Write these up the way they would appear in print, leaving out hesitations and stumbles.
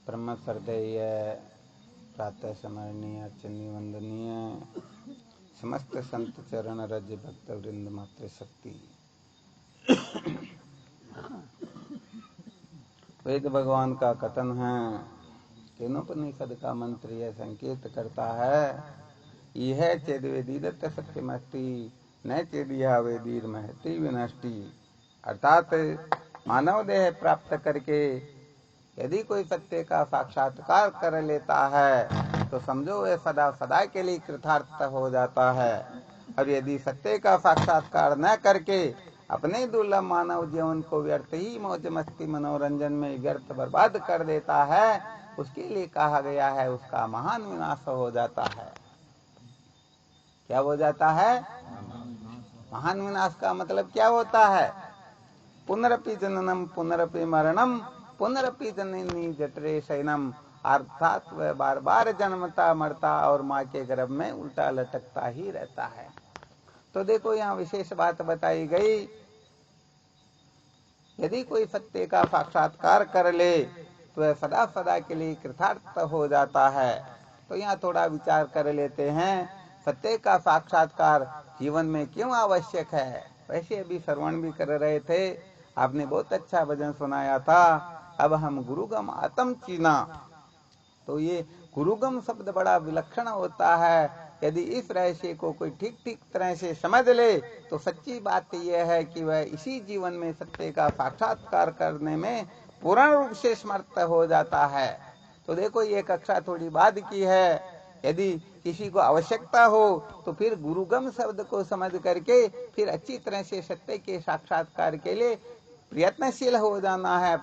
ब्रह्म श्रद्धेय प्रातः स्मरणीय अर्चनीय वंदनीय समस्त संत चरण रज भक्त वृंद मात्र शक्ति। वेद भगवान का कथन है, केनोपनिषद का मंत्र यह संकेत करता है, यह चेद वेदीदत्त सत्यमस्ति न चेदिया वेदीर महति विनष्टि। अर्थात मानव देह प्राप्त करके यदि कोई सत्य का साक्षात्कार कर लेता है तो समझो वह सदा सदा के लिए कृतार्थ हो जाता है। और यदि सत्य का साक्षात्कार न करके अपने दुर्लभ मानव जीवन को व्यर्थ ही मौज मस्ती मनोरंजन में व्यर्थ बर्बाद कर देता है, उसके लिए कहा गया है उसका महान विनाश हो जाता है। क्या हो जाता है? महान विनाश का मतलब क्या होता है? पुनरपि जननम पुनरपि मरणम पुनरपि जननी जठरे शयनम। अर्थात वह बार बार जन्मता मरता और माँ के गर्भ में उल्टा लटकता ही रहता है। तो देखो यहाँ विशेष बात बताई गई, यदि कोई सत्य का साक्षात्कार कर ले तो वह सदा सदा के लिए कृतार्थ हो जाता है। तो यहाँ थोड़ा विचार कर लेते हैं, सत्य का साक्षात्कार जीवन में क्यों आवश्यक है। वैसे अभी श्रवण भी कर रहे थे, आपने बहुत अच्छा भजन सुनाया था, अब हम गुरुगम आत्म चीना। तो ये गुरुगम शब्द बड़ा विलक्षण होता है। यदि इस रहस्य को कोई ठीक ठीक तरह से समझ ले तो सच्ची बात यह है कि वह इसी जीवन में सत्य का साक्षात्कार करने में पूर्ण रूप से समर्थ हो जाता है। तो देखो ये कक्षा थोड़ी बाद की है, यदि किसी को आवश्यकता हो तो फिर गुरुगम शब्द को समझ करके फिर अच्छी तरह से सत्य के साक्षात्कार के लिए प्रयत्नशील हो जाना है,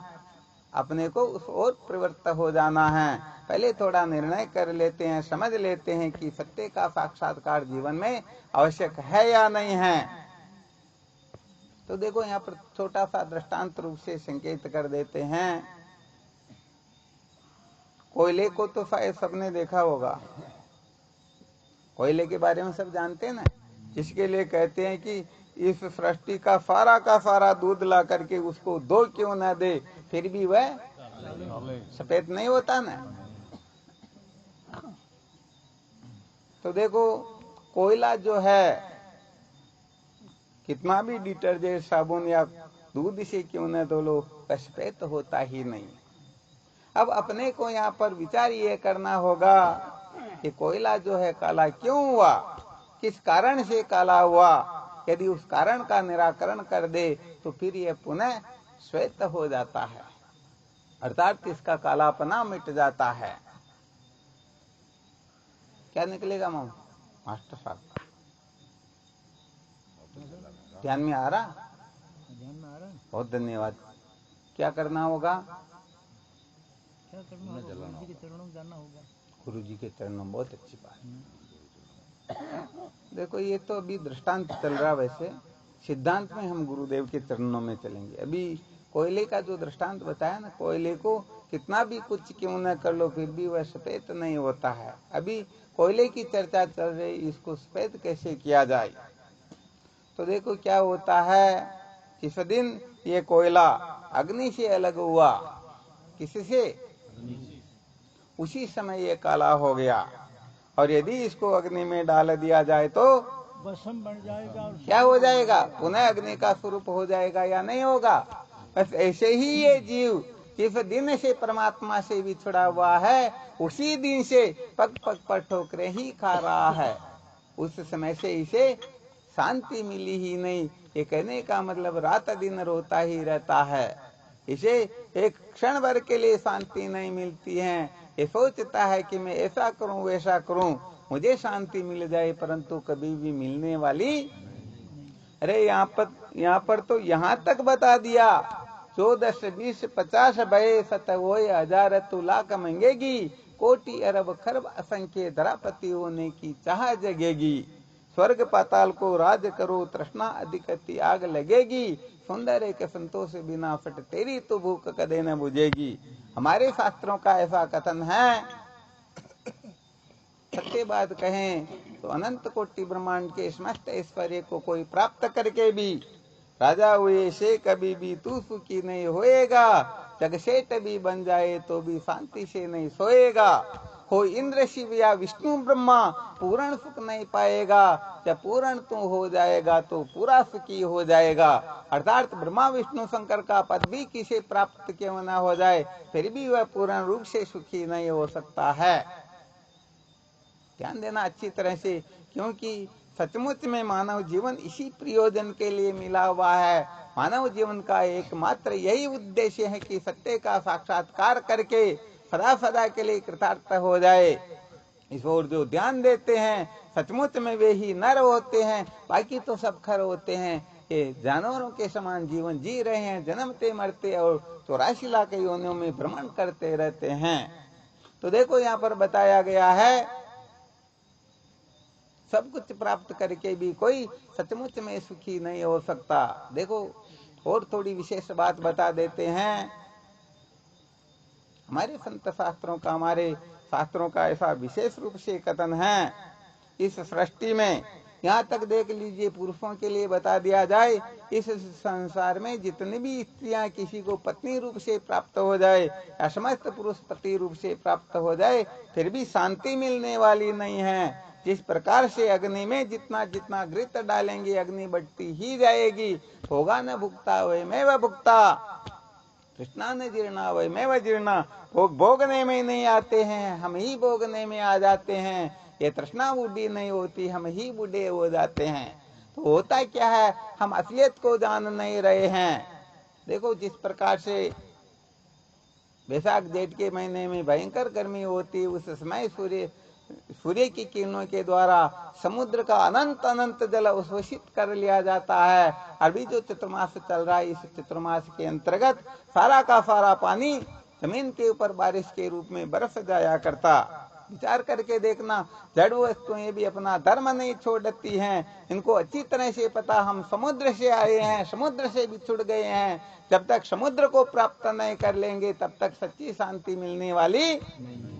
अपने को उस ओर प्रवृत्त हो जाना है। पहले थोड़ा निर्णय कर लेते हैं, समझ लेते हैं कि सत्य का साक्षात्कार जीवन में आवश्यक है या नहीं है। तो देखो यहाँ पर छोटा सा दृष्टांत रूप से संकेत कर देते हैं। कोयले को तो शायद सबने देखा होगा, कोयले के बारे में सब जानते हैं ना, जिसके लिए कहते हैं कि इस सृष्टि का सारा दूध ला करके उसको दो क्यों ना दे फिर भी वह सफेद नहीं होता ना। तो देखो कोयला जो है कितना भी डिटर्जेंट साबुन या दूध से क्यों न धो लो सफेद होता ही नहीं। अब अपने को यहाँ पर विचार ये करना होगा कि कोयला जो है काला क्यों हुआ, किस कारण से काला हुआ। यदि उस कारण का निराकरण कर दे तो फिर यह पुनः श्वेत हो जाता है, अर्थात इसका कालापना मिट जाता है। क्या निकलेगा मास्टर साहब? ध्यान में आ रहा? बहुत धन्यवाद। क्या करना होगा? क्या करना होगा? गुरु जी के चरणों में जाना होगा। गुरु जी के चरणों में, बहुत अच्छी बात। देखो ये तो अभी दृष्टांत चल रहा, वैसे सिद्धांत में हम गुरुदेव के चरणों में चलेंगे। अभी कोयले का जो दृष्टांत बताया ना, कोयले को कितना भी कुछ क्यों न कर लो फिर भी वह सफेद नहीं होता है। अभी कोयले की चर्चा चल रही, इसको सफेद कैसे किया जाए। तो देखो क्या होता है, इस दिन ये कोयला अग्नि से अलग हुआ, किससे? उसी समय ये काला हो गया। और यदि इसको अग्नि में डाल दिया जाए तो भस्म बन जाएगा। और क्या हो जाएगा? पुनः अग्नि का स्वरूप हो जाएगा या नहीं होगा? बस ऐसे ही ये जीव जिस दिन से परमात्मा से बिछड़ा हुआ है उसी दिन से पग पग पर ठोकरे ही खा रहा है। उस समय से इसे शांति मिली ही नहीं। ये कहने का मतलब रात दिन रोता ही रहता है, इसे एक क्षण भर के लिए शांति नहीं मिलती है। ये सोचता है कि मैं ऐसा करूं वैसा करूं मुझे शांति मिल जाए, परंतु कभी भी मिलने वाली। अरे यहाँ पर तो यहाँ तक बता दिया, 14 20 50 भय सत वो 1000 तू लाख मंगेगी, कोटि अरब खरब असंख्य धरापति होने की चाह जगेगी। स्वर्ग पाताल को राज करो तृष्णा अधिकति आग लगेगी, सुंदर एक संतोष बिना फट तेरी तो भूख कदे न बुझेगी। हमारे शास्त्रों का ऐसा कथन है। सत्य बात कहें तो अनंत कोटि ब्रह्मांड के समस्त ऐश्वर्य को कोई प्राप्त करके भी राजा हुए से कभी भी तू सुखी नहीं होएगा, जग सेठ भी बन जाए तो भी शांति से नहीं सोएगा। हो इंद्र शिव या विष्णु ब्रह्मा पूर्ण सुख नहीं पाएगा, जब पूर्ण तू हो जाएगा तो पूरा सुखी हो जाएगा। अर्थात ब्रह्मा विष्णु शंकर का पद भी किसे प्राप्त क्यों न हो जाए, फिर भी वह पूर्ण रूप से सुखी नहीं हो सकता है। ध्यान देना अच्छी तरह से, क्योंकि सचमुच में मानव जीवन इसी प्रयोजन के लिए मिला हुआ है। मानव जीवन का एकमात्र यही उद्देश्य है कि सत्य का साक्षात्कार करके सदा सदा के लिए कृतार्थ हो जाए। इस ओर जो ध्यान देते हैं सचमुच में वे ही नर होते हैं, बाकी तो सब खर होते हैं। ये जानवरों के समान जीवन जी रहे हैं, जन्मते मरते और 84 लाख योनियों में भ्रमण करते रहते हैं। तो देखो यहाँ पर बताया गया है, सब कुछ प्राप्त करके भी कोई सचमुच में सुखी नहीं हो सकता। देखो और थोड़ी विशेष बात बता देते हैं। हमारे संत शास्त्रों का, हमारे शास्त्रों का ऐसा विशेष रूप से कथन है इस सृष्टि में, यहाँ तक देख लीजिए पुरुषों के लिए बता दिया जाए, इस संसार में जितनी भी स्त्रियां किसी को पत्नी रूप से प्राप्त हो जाए या समस्त पुरुष पति रूप से प्राप्त हो जाए, फिर भी शांति मिलने वाली नहीं है। जिस प्रकार से अग्नि में जितना जितना घृत डालेंगे अग्नि बढ़ती ही जाएगी। होगा न भुगता वही मैं वह भुगता, कृष्णा न जीर्णा वही मैं वह जीर्णा। भोग भोगने में नहीं आते हैं, हम ही भोगने में आ जाते हैं। ये तृष्णा बूढ़ी नहीं होती, हम ही बूढ़े हो जाते हैं। तो होता क्या है, हम असलियत को जान नहीं रहे हैं। देखो जिस प्रकार से वैशाख जेठ के महीने में भयंकर गर्मी होती, उस समय सूर्य की किरणों के द्वारा समुद्र का अनंत अनंत जल उद्घोषित कर लिया जाता है। अभी जो चतुर्मास चल रहा है, इस चतुर्मास के अंतर्गत सारा का सारा पानी जमीन के ऊपर बारिश के रूप में बरस जाया करता। विचार करके देखना, जड़ वस्तुएं भी अपना धर्म नहीं छोड़ती हैं। इनको अच्छी तरह से पता हम समुद्र से आए हैं, समुद्र से बिछुड़ गए हैं। जब तक समुद्र को प्राप्त नहीं कर लेंगे तब तक सच्ची शांति मिलने वाली नहीं।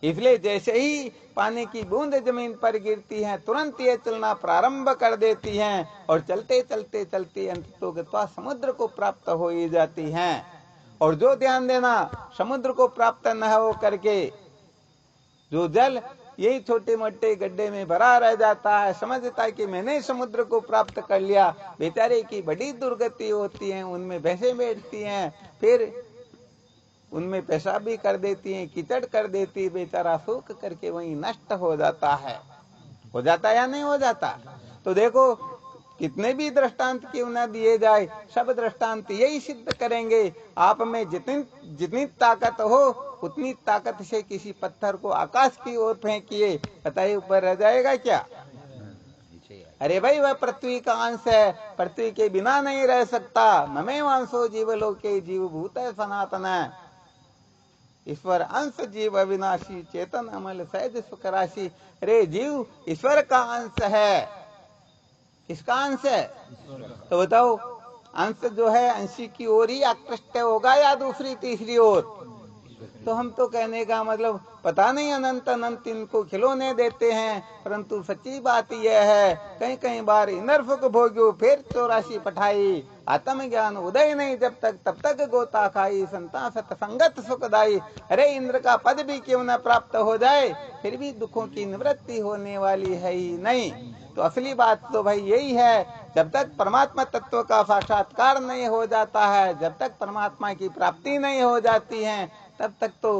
इसलिए जैसे ही पानी की बूंद जमीन पर गिरती है, तुरंत ये चलना प्रारंभ कर देती हैं और चलते चलते चलते अंततः समुद्र को प्राप्त हो ही जाती हैं। और जो ध्यान देना, समुद्र को प्राप्त न हो करके जो जल यही छोटे मोटे गड्ढे में भरा रह जाता है, समझता है कि मैंने समुद्र को प्राप्त कर लिया, बेचारे की बड़ी दुर्गति होती है। उनमें भैंसें बैठती हैं, फिर उनमें पेशाब भी कर देती हैं, कीचड़ कर देती है, बेचारा सूख करके वहीं नष्ट हो जाता है। हो जाता या नहीं हो जाता? तो देखो कितने भी दृष्टांत क्यों न दिए जाए, सब दृष्टांत यही सिद्ध करेंगे, आप में जितनी ताकत हो उतनी ताकत से किसी पत्थर को आकाश की ओर फेंकिए, बताइए ऊपर रह जाएगा क्या? अरे भाई वह पृथ्वी का अंश है, पृथ्वी के बिना नहीं रह सकता। ममे वांसो जीवलोके जीव भूत सनातन, ईश्वर अंश जीव अविनाशी चेतन अमल सहज सुख राशि। अरे जीव ईश्वर का अंश है। किसका अंश है? तो बताओ अंश जो है अंशी की ओर ही आकृष्ट होगा या दूसरी तीसरी ओर? तो हम तो कहने का मतलब पता नहीं अनंत अनंत इनको खिलौने देते हैं, परंतु सच्ची बात यह है कहीं कहीं बार इंद्र सुख भोग्यो फिर 84 पठाई, आत्म ज्ञान उदय नहीं जब तक तब तक गोता खाई, संता सत्संगत सुखदाई। अरे इंद्र का पद भी क्यों न प्राप्त हो जाए, फिर भी दुखों की निवृत्ति होने वाली है ही नहीं। तो असली बात तो भाई यही है, जब तक परमात्मा तत्व का साक्षात्कार नहीं हो जाता है, जब तक परमात्मा की प्राप्ति नहीं हो जाती है, तब तक तो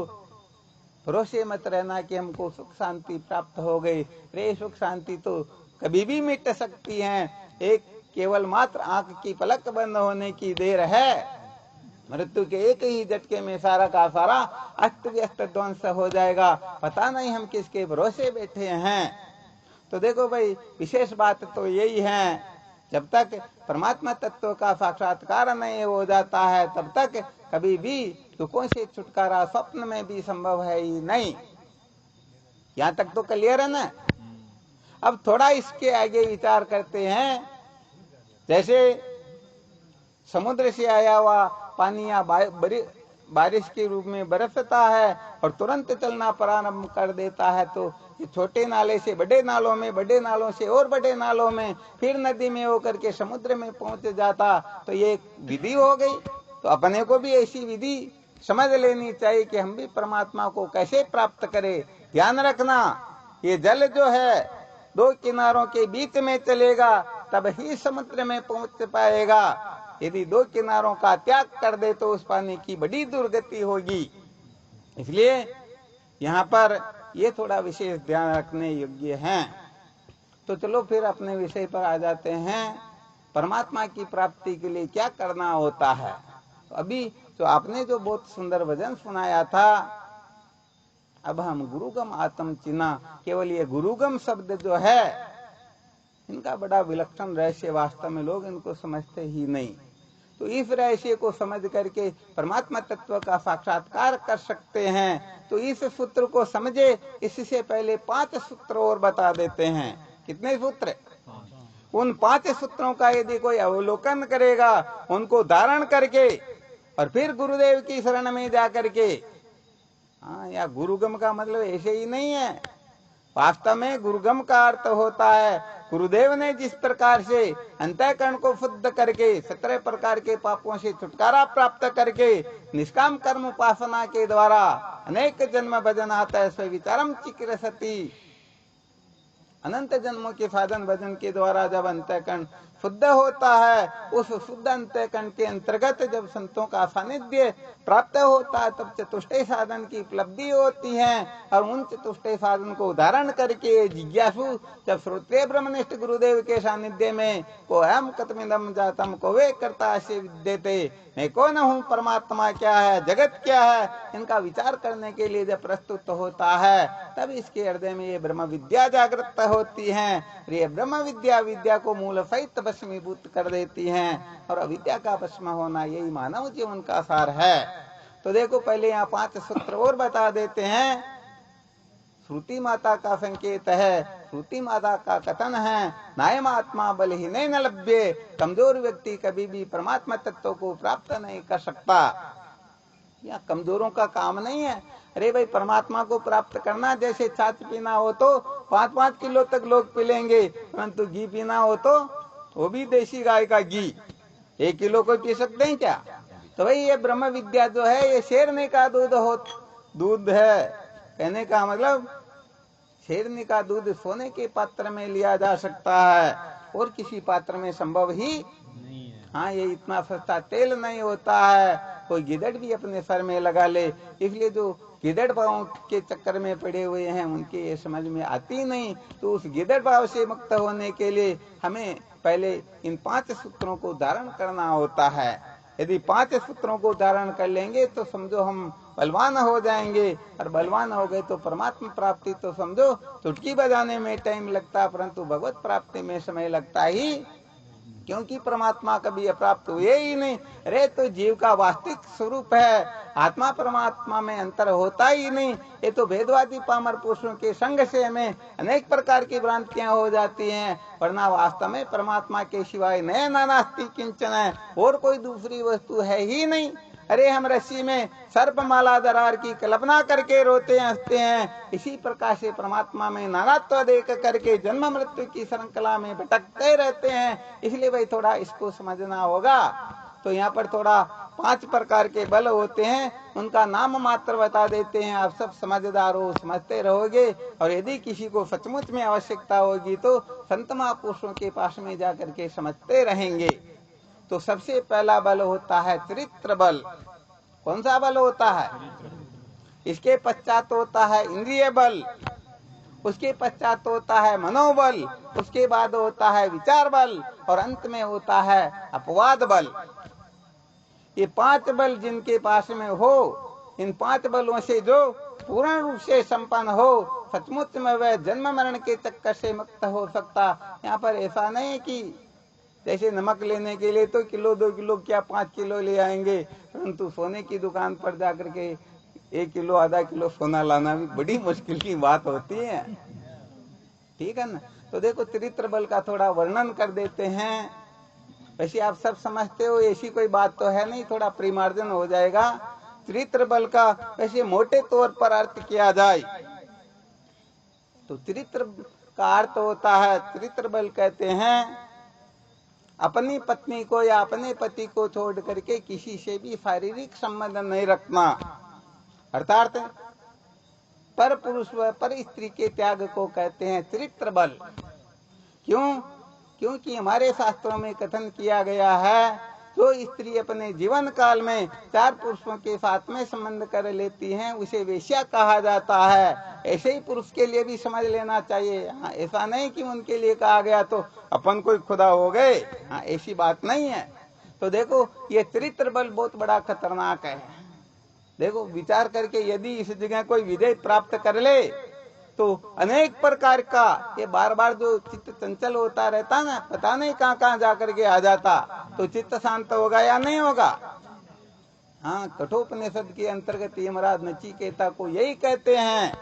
भरोसे मत रहना कि हमको सुख शांति प्राप्त हो गई। रे सुख शांति तो कभी भी मिट सकती है, एक केवल मात्र आंख की पलक बंद होने की देर है। मृत्यु के एक ही झटके में सारा का सारा अस्त व्यस्त ध्वंस हो जाएगा, पता नहीं हम किसके भरोसे बैठे हैं। तो देखो भाई विशेष बात तो यही है, जब तक परमात्मा तत्व का साक्षात्कार नहीं हो जाता है तब तक कभी भी दुखों से छुटकारा स्वप्न में भी संभव है ही नहीं। यहाँ तक तो क्लियर है ना? अब थोड़ा इसके आगे विचार करते हैं। जैसे समुद्र से आया हुआ पानी या बारिश के रूप में बरसता है और तुरंत चलना प्रारंभ कर देता है, तो ये छोटे नाले से बड़े नालों में, बड़े नालों से और बड़े नालों में, फिर नदी में होकर के समुद्र में पहुंच जाता, तो ये एक विधि हो गई। तो अपने को भी ऐसी विधि समझ लेनी चाहिए कि हम भी परमात्मा को कैसे प्राप्त करें। ध्यान रखना, ये जल जो है दो किनारों के बीच में चलेगा तब ही समुद्र में पहुंच पाएगा। यदि दो किनारों का त्याग कर दे तो उस पानी की बड़ी दुर्गति होगी। इसलिए यहाँ पर ये थोड़ा विशेष ध्यान रखने योग्य है। तो चलो फिर अपने विषय पर आ जाते हैं, परमात्मा की प्राप्ति के लिए क्या करना होता है। तो अभी जो आपने जो बहुत सुंदर भजन सुनाया था, अब हम गुरुगम आत्म चिन्ह, केवल ये गुरुगम शब्द जो है इनका बड़ा विलक्षण रहस्य, वास्तव में लोग इनको समझते ही नहीं। तो इस रहस्य को समझ करके परमात्मा तत्व का साक्षात्कार कर सकते हैं। तो इस सूत्र को समझे, इससे पहले 5 सूत्र और बता देते हैं। कितने सूत्र? उन 5 सूत्रों का यदि कोई अवलोकन करेगा, उनको धारण करके और फिर गुरुदेव की शरण में जाकर के, हाँ, या गुरुगम का मतलब ऐसे ही नहीं है। वास्तव में गुरुगम का अर्थ होता है गुरुदेव ने जिस प्रकार से अंतःकरण को शुद्ध करके 17 प्रकार के पापों से छुटकारा प्राप्त करके निष्काम कर्म उपासना के द्वारा अनेक जन्म भजन आता है, स्विचारम चिकित्सति, अनंत जन्मों के साधन भजन के द्वारा जब अंतःकरण शुद्ध होता है, उस शुद्ध अंतःकरण के अंतर्गत जब संतों का सानिध्य प्राप्त होता है, तब चतुष्टय साधन की उपलब्धि होती है। और उन चतुष्टय साधन को धारण करके जिज्ञासु जब श्रोत्रिय ब्रह्मनिष्ठ गुरुदेव के सानिध्य में को अहम कतमिदम जातम को वे करता से विद्यते, मैं कौन हूँ, परमात्मा क्या है, जगत क्या है, इनका विचार करने के लिए जब प्रस्तुत होता है, तब इसके हृदय में ये ब्रह्म विद्या जागृत होती है। ये ब्रह्म विद्या को मूल सहित भस्मीभूत कर देती हैं। और अविद्या का भस्म होना यही मानव जीवन का सार है। तो देखो, पहले यहाँ 5 सूत्र और बता देते हैं। श्रुति माता का संकेत है, श्रुति माता का कथन है, नायम आत्मा बल ही नहीं न लभ्ये, कमजोर व्यक्ति कभी भी परमात्मा तत्व को प्राप्त नहीं कर सकता। या कमजोरों का काम नहीं है। अरे भाई, परमात्मा को प्राप्त करना, जैसे छाछ पीना हो तो 5-5 किलो तक लोग पी लेंगे, परंतु घी पीना हो तो वो भी देशी गाय का घी 1 किलो को पी सकते हैं क्या? तो भाई ये ब्रह्म विद्या जो है, ये शेरनी का दूध है। कहने का मतलब शेरनी का दूध सोने के पात्र में लिया जा सकता है और किसी पात्र में संभव ही नहीं है। हाँ, ये इतना सस्ता तेल नहीं होता है, कोई गिदड़ भी अपने सर में लगा ले। इसलिए जो गिदड़ भाव के चक्कर में पड़े हुए हैं, उनके ये समझ में आती नहीं। तो उस गिदड़ भाव से मुक्त होने के लिए हमें पहले इन 5 सूत्रों को धारण करना होता है। यदि 5 सूत्रों को धारण कर लेंगे तो समझो हम बलवान हो जाएंगे, और बलवान हो गए तो परमात्मा प्राप्ति तो समझो चुटकी बजाने में टाइम लगता, परंतु भगवत प्राप्ति में समय लगता ही, क्योंकि परमात्मा कभी अप्राप्त हुए ही नहीं। अरे तो जीव का वास्तविक स्वरूप है, आत्मा परमात्मा में अंतर होता ही नहीं। ये तो भेदवादी पामर पुरुषों के संग से हमें अनेक प्रकार की भ्रांतियां हो जाती हैं, वरना वास्तव में परमात्मा के सिवाय नए नास्ति किंचन है, और कोई दूसरी वस्तु है ही नहीं। अरे हम रस्सी में सर्पमाला दरार की कल्पना करके रोते हंसते हैं, इसी प्रकार से परमात्मा में नानात्व देख करके जन्म मृत्यु की श्रृंखला में भटकते रहते हैं। इसलिए भाई थोड़ा इसको समझना होगा। तो यहाँ पर थोड़ा 5 प्रकार के बल होते हैं, उनका नाम मात्र बता देते हैं। आप सब समझदार हो, समझते रहोगे, और यदि किसी को सचमुच में आवश्यकता होगी तो संत महापुरुषों के पास में जाकर के समझते रहेंगे। तो सबसे पहला बल होता है चरित्र बल। कौन सा बल होता है? इसके पश्चात होता है इंद्रिय बल, उसके पश्चात होता है मनोबल, उसके बाद होता है विचार बल, और अंत में होता है अपवाद बल। ये 5 बल जिनके पास में हो, इन 5 बलों से जो पूर्ण रूप से संपन्न हो, सचमुच में वह जन्म मरण के चक्कर से मुक्त हो सकता। यहाँ पर ऐसा नहीं कि जैसे नमक लेने के लिए तो किलो 2 किलो क्या 5 किलो ले आएंगे, परंतु सोने की दुकान पर जाकर के 1 किलो आधा किलो सोना लाना भी बड़ी मुश्किल की बात होती है। ठीक है ना? तो देखो, चरित्र बल का थोड़ा वर्णन कर देते हैं। वैसे आप सब समझते हो, ऐसी कोई बात तो है नहीं, थोड़ा परिमार्जन हो जाएगा। चरित्र बल का वैसे मोटे तौर पर अर्थ किया जाए तो चरित्र का अर्थ होता है, चरित्र बल कहते हैं अपनी पत्नी को या अपने पति को छोड़ करके किसी से भी शारीरिक संबंध नहीं रखना, अर्थात पर पुरुष व पर स्त्री के त्याग को कहते हैं चरित्र बल। क्यों? क्योंकि हमारे शास्त्रों में कथन किया गया है जो स्त्री अपने जीवन काल में 4 पुरुषों के साथ में संबंध कर लेती हैं उसे वेश्या कहा जाता है। ऐसे ही पुरुष के लिए भी समझ लेना चाहिए। हाँ, ऐसा नहीं कि उनके लिए कहा गया तो अपन कोई खुदा हो गए, हाँ ऐसी बात नहीं है। तो देखो ये चरित्र बल बहुत बड़ा खतरनाक है। देखो विचार करके यदि इस जगह कोई विजय प्राप्त कर ले तो अनेक प्रकार का ये बार बार जो चित्त चंचल होता रहता ना, पता नहीं कहाँ कहाँ जाकर के आ जाता, तो चित्त शांत होगा या नहीं होगा। हाँ, कठोपनिषद के अंतर्गत यमराज नचिकेता को यही कहते हैं,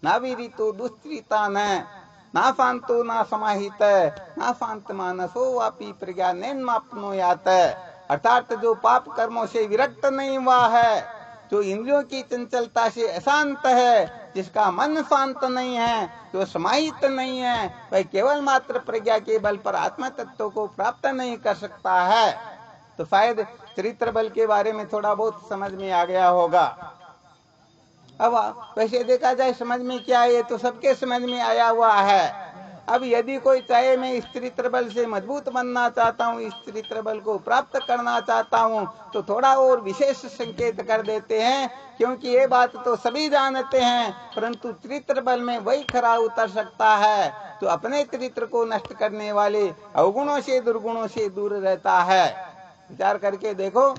ना वीरितो दुश्चरिता ना शांतो ना समाहित ना शांत मानसो वापी प्रज्ञानेन मापनोयात। अर्थात जो पाप कर्मों से विरक्त नहीं हुआ है, जो इंद्रियों की चंचलता से अशांत है, जिसका मन शांत नहीं है, जो समाहित नहीं है, वह केवल मात्र प्रज्ञा के बल पर आत्मा तत्व को प्राप्त नहीं कर सकता है। तो शायद चरित्र बल के बारे में थोड़ा बहुत समझ में आ गया होगा। अब वैसे देखा जाए समझ में क्या है, ये तो सबके समझ में आया हुआ है। अब यदि कोई चाहे मैं स्त्री बल से मजबूत बनना चाहता हूँ, स्त्री बल को प्राप्त करना चाहता हूँ, तो थोड़ा और विशेष संकेत कर देते हैं, क्योंकि ये बात तो सभी जानते हैं, परंतु चरित्र बल में वही खरा उतर सकता है तो अपने चरित्र को नष्ट करने वाले अवगुणों से दुर्गुणों से दूर रहता है। विचार करके देखो,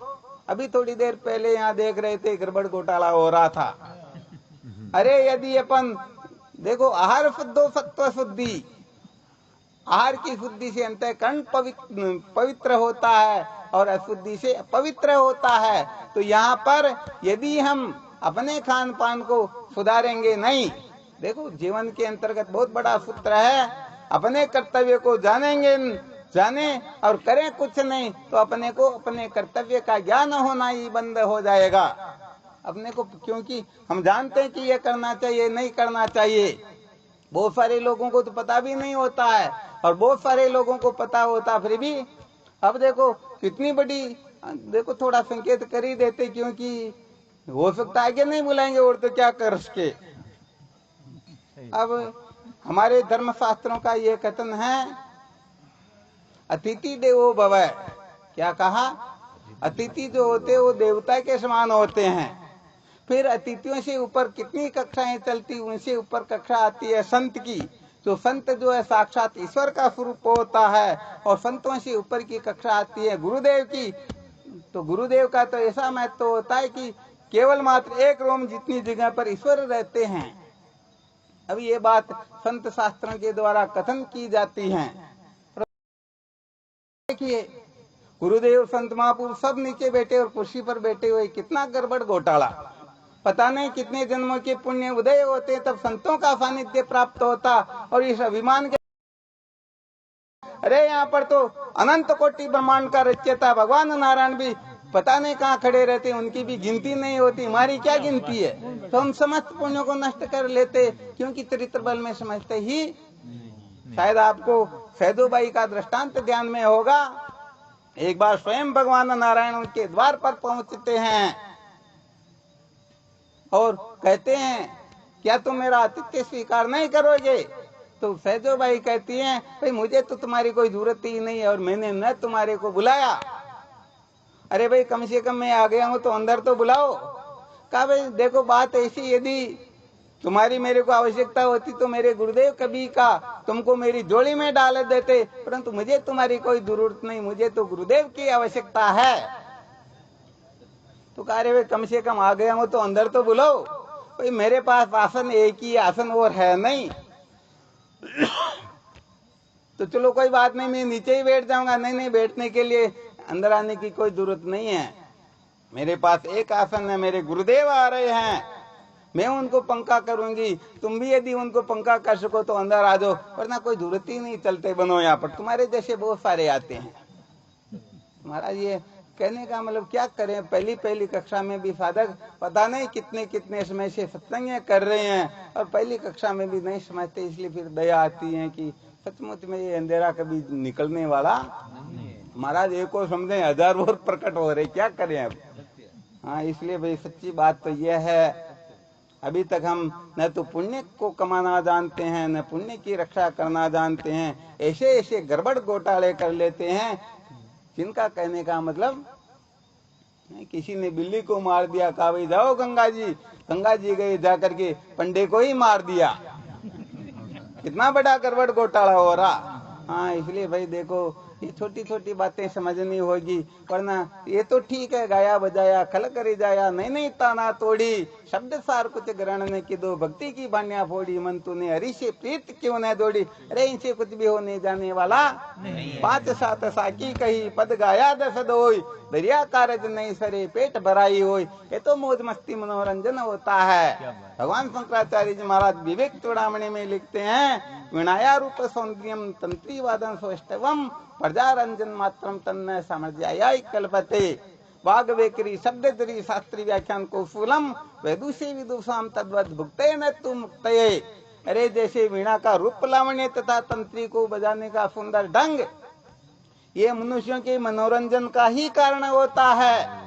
अभी थोड़ी देर पहले यहाँ देख रहे थे गड़बड़ घोटाला हो रहा था। अरे यदि अपन देखो आहार शुद्धो सत्व शुद्धि, आहार की शुद्धि से अंतःकरण पवित्र होता है और अशुद्धि से अपवित्र होता है। तो यहाँ पर यदि हम अपने खान पान को सुधारेंगे नहीं, देखो जीवन के अंतर्गत बहुत बड़ा सूत्र है, अपने कर्तव्य को जाने और करें कुछ नहीं तो अपने को अपने कर्तव्य का ज्ञान होना ही बंद हो जाएगा अपने को, क्योंकि हम जानते हैं कि ये करना चाहिए नहीं करना चाहिए। बहुत सारे लोगों को तो पता भी नहीं होता है और बहुत सारे लोगों को पता होता फिर भी। अब देखो कितनी बड़ी, देखो थोड़ा संकेत कर ही देते, क्योंकि हो सकता है कि नहीं बुलाएंगे और तो क्या कर सके। अब हमारे धर्म शास्त्रों का ये कथन है, अतिथि देवो भव। क्या कहा? अतिथि जो होते वो देवता के समान होते हैं। फिर अतिथियों से ऊपर कितनी कक्षाएं चलती, उनसे ऊपर कक्षा आती है संत की। तो संत जो है साक्षात ईश्वर का स्वरूप होता है, और संतों से ऊपर की कक्षा आती है गुरुदेव की। तो गुरुदेव का तो ऐसा महत्व होता है कि केवल मात्र 1 रोम जितनी जगह पर ईश्वर रहते हैं। अब ये बात संत शास्त्रों के द्वारा कथन की जाती है। देखिए गुरुदेव संत महापुरुष सब नीचे बैठे और कुर्सी पर बैठे हुए, कितना गड़बड़ घोटाला। पता नहीं कितने जन्मों के पुण्य उदय होते तब संतों का सानिध्य प्राप्त होता। और इस अभिमान के, अरे यहाँ पर तो अनंत कोटि ब्रह्मांड का रचयिता भगवान नारायण भी पता नहीं कहाँ खड़े रहते, उनकी भी गिनती नहीं होती, हमारी क्या गिनती है। तो हम समस्त पुण्यों को नष्ट कर लेते, क्योंकि चरित्र बल में समझते ही। शायद आपको सैदोबाई का दृष्टांत ध्यान में होगा। एक बार स्वयं भगवान नारायण उनके द्वार पर पहुंचते हैं और कहते हैं क्या तुम मेरा आतिथ्य स्वीकार नहीं करोगे? तो सैदोबाई कहती हैं भाई मुझे तो तुम्हारी कोई जरूरत ही नहीं है और मैंने न तुम्हारे को बुलाया। अरे भाई कम से कम मैं आ गया हूं तो अंदर तो बुलाओ। कहा भाई देखो बात ऐसी, यदि तुम्हारी मेरे को आवश्यकता होती तो मेरे गुरुदेव कभी का तुमको मेरी जोड़ी में डाल देते, परंतु मुझे तुम्हारी कोई जरूरत नहीं, मुझे तो गुरुदेव की आवश्यकता है। तो कह रहे कम से कम आ गया हूं तो अंदर तो बुलाओ। भाई मेरे पास आसन एक ही आसन और है नहीं। तो चलो कोई बात नहीं, मैं नीचे ही बैठ जाऊंगा। नहीं, बैठने के लिए अंदर आने की कोई जरूरत नहीं है, मेरे पास एक आसन है, मेरे गुरुदेव आ रहे हैं, मैं उनको पंखा करूंगी। तुम भी यदि उनको पंखा कर सको तो अंदर आ जाओ, वरना कोई जरूरत ही नहीं, चलते बनो। यहाँ पर तुम्हारे जैसे बहुत सारे आते हैं। महाराज ये कहने का मतलब क्या करें, पहली कक्षा में भी साधक पता नहीं कितने समय से सत्संग कर रहे हैं और पहली कक्षा में भी नहीं समझते, इसलिए फिर दया आती है कि सचमुच में ये अंधेरा कभी निकलने वाला महाराज, एक को समझे 1000 और प्रकट हो रहे, क्या करें अब। हाँ, इसलिए भाई सच्ची बात तो यह है, अभी तक हम न तो पुण्य को कमाना जानते हैं, न पुण्य की रक्षा करना जानते हैं, ऐसे गड़बड़ घोटाले कर लेते हैं जिनका कहने का मतलब, किसी ने बिल्ली को मार दिया, कहा भाई जाओ गंगा जी गए, जाकर के पंडे को ही मार दिया, कितना बड़ा गड़बड़ घोटाला हो रहा। हाँ, इसलिए भाई देखो, ये छोटी छोटी बातें समझनी होगी, वरना ये तो ठीक है, गाया बजाया खल करी जाया, नहीं ताना तोड़ी, शब्द सार कुछ ग्रहण ने की दो, भक्ति की बानिया फोड़ी, मन तूने हरि से प्रीत क्यों न जोड़ी, अरे इनसे कुछ भी होने जाने वाला नहीं। 5 7 साकी कही, पद गाया 10 दोई, दरिया कारज नहीं सरे, पेट भराई होई, ये तो मौज मस्ती मनोरंजन होता है। भगवान शंकराचार्य जी महाराज विवेक चूड़ामणि में लिखते हैं, विनाया रूप सौंदर्यम तंत्री वादन सौष्टवम प्रजारंजन मात्रम तन्न सामर्थ्याय कल्पते, वाग वेकरी शब्द दरी शास्त्री व्याख्यान कौशूलम वैदुषी विदुषाम तद्वत भुक्ते न तु मुक्तये। अरे जैसे वीणा का रूप लावण्य तथा तंत्री को बजाने का सुंदर ढंग, ये मनुष्यों के मनोरंजन का ही कारण होता है।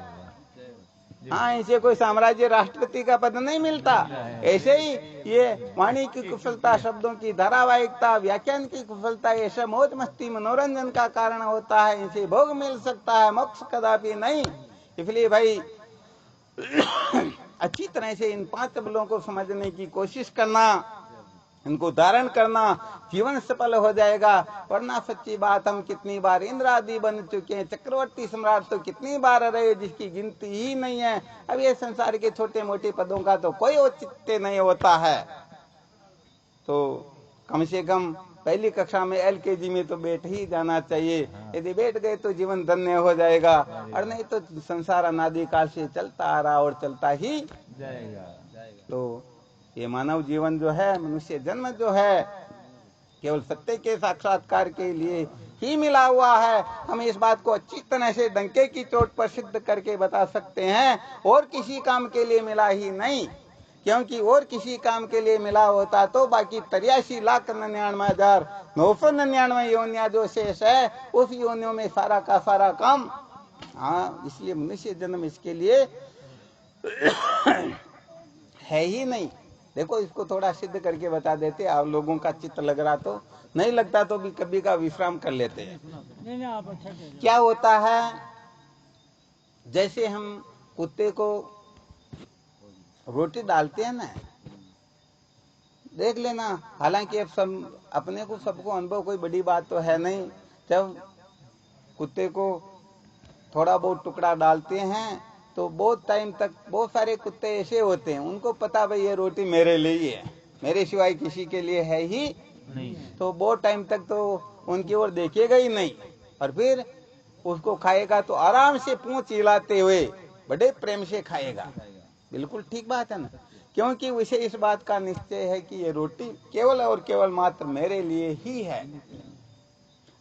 हाँ, इसे कोई साम्राज्य राष्ट्रपति का पद नहीं मिलता, ऐसे ही ये वाणी की कुशलता, शब्दों की धारावाहिकता, व्याख्यान की कुशलता, ऐसा मौज मस्ती मनोरंजन का कारण होता है, इसे भोग मिल सकता है, मोक्ष कदापि नहीं। इसलिए भाई अच्छी तरह से इन 5 बलों को समझने की कोशिश करना, इनको धारण करना, जीवन सफल हो जाएगा। वरना सच्ची बात, हम कितनी बार इंद्र आदि बन चुके हैं, चक्रवर्ती सम्राट तो कितनी बार रहे जिसकी गिनती ही नहीं है। अब ये संसार के छोटे मोटे पदों का तो कोई औचित्य नहीं होता है। तो कम से कम पहली कक्षा में LKG में तो बैठ ही जाना चाहिए। यदि बैठ गए तो जीवन धन्य हो जाएगा, और नहीं तो संसार अनादि काल से चलता आ रहा और चलता ही जाएगा। तो ये मानव जीवन जो है, मनुष्य जन्म जो है, केवल सत्य के साक्षात्कार के लिए ही मिला हुआ है। हम इस बात को अच्छी तरह से डंके की चोट पर सिद्ध करके बता सकते हैं, और किसी काम के लिए मिला ही नहीं। क्योंकि और किसी काम के लिए मिला होता तो बाकी 83,99,999 योनिया जो शेष है, उस योनियों में सारा का सारा काम। हाँ, इसलिए मनुष्य जन्म इसके लिए है ही नहीं। देखो, इसको थोड़ा सिद्ध करके बता देते, आप लोगों का चित्त लग रहा तो, नहीं लगता तो भी कभी का विश्राम कर लेते हैं। क्या होता है, जैसे हम कुत्ते को रोटी डालते हैं ना, देख लेना, हालांकि अब सब अपने को सबको अनुभव, कोई बड़ी बात तो है नहीं। जब कुत्ते को थोड़ा बहुत टुकड़ा डालते हैं तो बहुत टाइम तक बहुत सारे कुत्ते ऐसे होते हैं, उनको पता भाई ये रोटी मेरे लिए ही है, मेरे सिवाय किसी के लिए है ही नहीं। तो बहुत टाइम तक तो उनकी ओर देखेगा ही नहीं, और फिर उसको खाएगा तो आराम से पूंछ हिलाते हुए बड़े प्रेम से खाएगा। बिल्कुल ठीक बात है ना, क्योंकि उसे इस बात का निश्चय है कि ये रोटी केवल और केवल मात्र मेरे लिए ही है।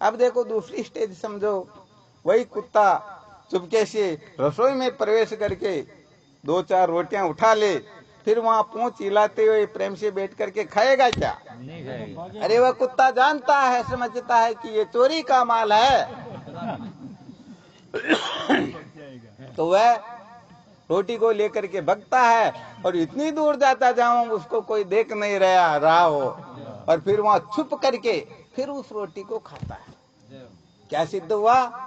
अब देखो दूसरी स्टेज समझो, वही कुत्ता चुपके से रसोई में प्रवेश करके 2-4 रोटियां उठा ले, फिर वहां पूंछ हिलाते हुए प्रेम से बैठ करके खाएगा क्या? नहीं खाएगा। अरे वह कुत्ता जानता है, समझता है कि ये चोरी का माल है। तो वह रोटी को लेकर के भगता है, और इतनी दूर जाता जहां उसको कोई देख नहीं रहा हो, और फिर वहां छुप करके फिर उस रोटी को खाता है। क्या सिद्ध हुआ?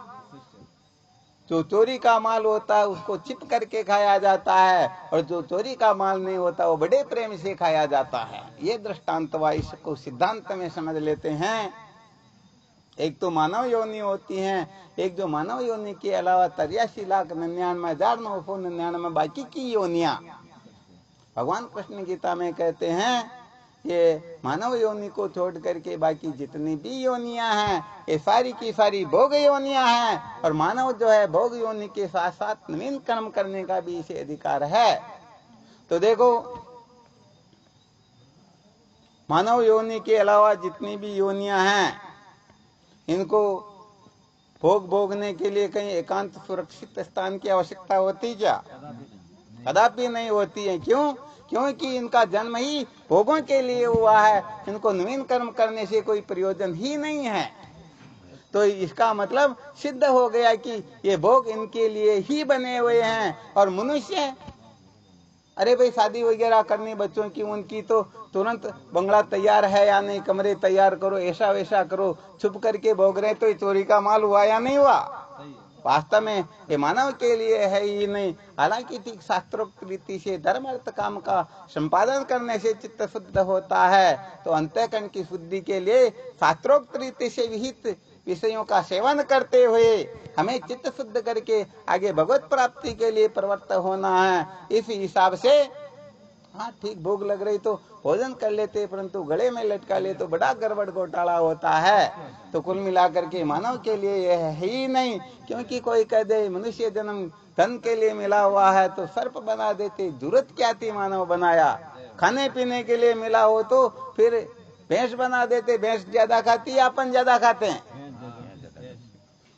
जो चोरी का माल होता है उसको छिप करके खाया जाता है, और जो चोरी का माल नहीं होता वो बड़े प्रेम से खाया जाता है। ये दृष्टांत व इसको सिद्धांत में समझ लेते हैं। एक तो मानव योनि होती हैं, एक जो मानव योनि के अलावा 83,99,999 बाकी की योनियां। भगवान कृष्ण गीता में कहते हैं, ये मानव योनि को छोड़ करके बाकी जितनी भी योनियां हैं, ये सारी की सारी भोग योनियां हैं, और मानव जो है भोग योनि के साथ साथ नवीन कर्म करने का भी इसे अधिकार है। तो देखो, मानव योनि के अलावा जितनी भी योनियां हैं, इनको भोग भोगने के लिए कहीं एकांत सुरक्षित स्थान की आवश्यकता होती क्या? कदापि नहीं होती है। क्यों? क्योंकि इनका जन्म ही भोगों के लिए हुआ है। इनको नवीन कर्म करने से कोई प्रयोजन ही नहीं है। तो इसका मतलब सिद्ध हो गया कि ये भोग इनके लिए ही बने हुए हैं। और मनुष्य, अरे भाई शादी वगैरह करनी बच्चों की, उनकी तो तुरंत बंगला तैयार है या नहीं, कमरे तैयार करो, ऐसा वैसा करो, छुप करके भोग रहे, तो चोरी का माल हुआ या नहीं हुआ? वास्तव में ये मानव के लिए है ही नहीं। हालांकि ठीक शास्त्रोक्त रीति से धर्म अर्थ काम का संपादन करने से चित्त शुद्ध होता है, तो अंतःकरण की शुद्धि के लिए शास्त्रोक्त रीति से विहित विषयों का सेवन करते हुए हमें चित्त शुद्ध करके आगे भगवत प्राप्ति के लिए प्रवृत्त होना है। इस हिसाब से हाँ ठीक, भूख लग रही तो भोजन कर लेते, परंतु गले में लटका ले तो बड़ा गड़बड़ घोटाला होता है। तो कुल मिलाकर के मानव के लिए यह है ही नहीं। क्योंकि कोई कह दे मनुष्य जन्म धन के लिए मिला हुआ है तो सर्प बना देते, जरूरत क्या थी मानव बनाया? खाने पीने के लिए मिला हो तो फिर भैंस बना देते, भैंस ज्यादा खाती है, अपन ज्यादा खाते हैं।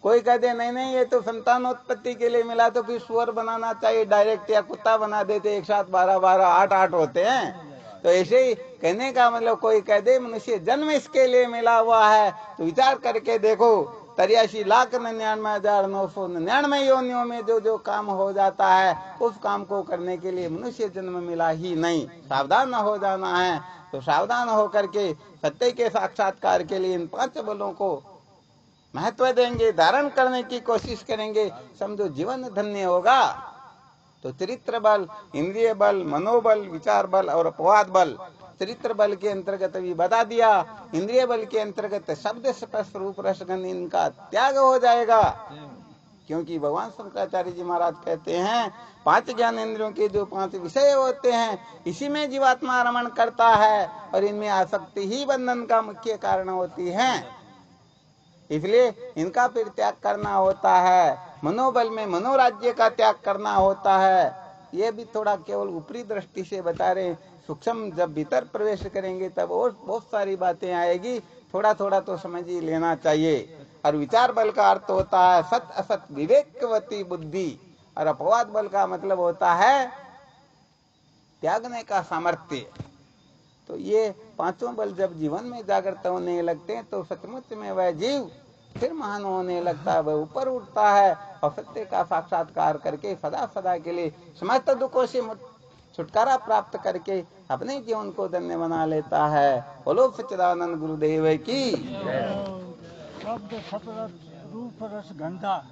कोई कहते नहीं नहीं ये तो संतानोत्पत्ति के लिए मिला, तो फिर सुअर बनाना चाहिए डायरेक्ट, या कुत्ता बना देते, एक साथ 12-12 8-8 होते हैं। तो ऐसे ही कहने का मतलब, कोई कह दे मनुष्य जन्म इसके लिए मिला हुआ है, तो विचार करके देखो 83,99,999 योनियों में जो जो काम हो जाता है, उस काम को करने के लिए मनुष्य जन्म मिला ही नहीं। सावधान हो जाना है। तो सावधान होकर के सत्य के साक्षात्कार के लिए इन 5 बलों को महत्व देंगे, धारण करने की कोशिश करेंगे, समझो जीवन धन्य होगा। तो चरित्र बल, इंद्रिय बल, मनोबल, विचार बल और अपवाद बल। चरित्र बल के अंतर्गत भी बता दिया, इंद्रिय बल के अंतर्गत शब्द स्पर्श रूप रसगंध इनका त्याग हो जाएगा। क्योंकि भगवान शंकराचार्य जी महाराज कहते हैं 5 ज्ञान इंद्रियों के जो 5 विषय होते हैं, इसी में जीवात्मा रमण करता है, और इनमें आसक्ति ही बंधन का मुख्य कारण होती है। इसलिए इनका फिर त्याग करना होता है। मनोबल में मनोराज्य का त्याग करना होता है। ये भी थोड़ा केवल ऊपरी दृष्टि से बता रहे, सूक्ष्म जब भीतर प्रवेश करेंगे तब और बहुत सारी बातें आएगी, थोड़ा थोड़ा तो समझ ही लेना चाहिए। और विचार बल का अर्थ होता है सत असत विवेकवती बुद्धि, और अपवाद बल का मतलब होता है त्यागने का सामर्थ्य। तो ये 5 बल जब जीवन में जागृत होने लगते हैं, तो सचमुच में वह जीव फिर महान होने लगता है, वह ऊपर उठता है और सत्य का साक्षात्कार करके सदा सदा के लिए समस्त दुखों से छुटकारा प्राप्त करके अपने जीवन को धन्य बना लेता है। बोलो सच्चिदानंद गुरुदेव की। शब्द सतरस रूप रस गंधा